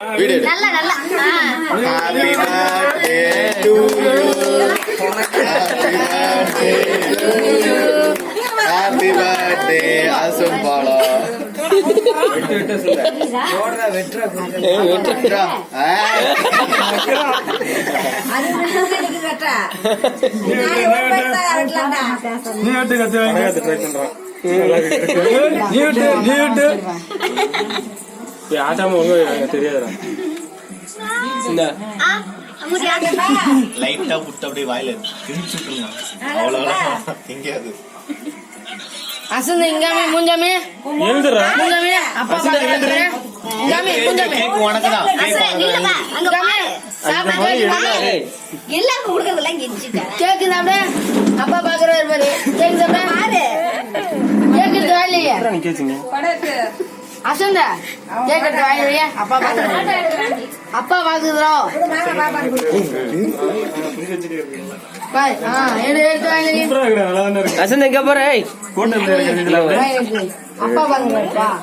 Happy birthday to you. Happy birthday, Asumbala. தெரியாதா லைட்டா புட்டு அப்படியே வாயில திணிச்சுட்டுருங்க அவ்வளவுதான் திங்காது அசந்த இங்காமே மூஞ்சாமே எழுதுறா மூஞ்சாமே அப்பா பாக்குறே இங்காமே மூஞ்சாமே கேக் உனக்குதான் கேக் இல்லப்பா அங்க பாரு சாப்பிட கேக் எல்லாரும் குடுக்கறதல கெஞ்சிட்ட கேக் சாப்பிடு அப்பா பாக்குறாரு பாரு கேக் சாப்பிடு பாரு கேக் எடுத்து வாயிலையே நீ கேச்சுங்க அசந்த கேக் எடுத்து வாயிலையே அப்பா பாக்குறாரு அப்பா பாக்குறோ பாய் எடுத்து வாயிலையே அசந்த எங்க போற அப்பா பாக்குறாரு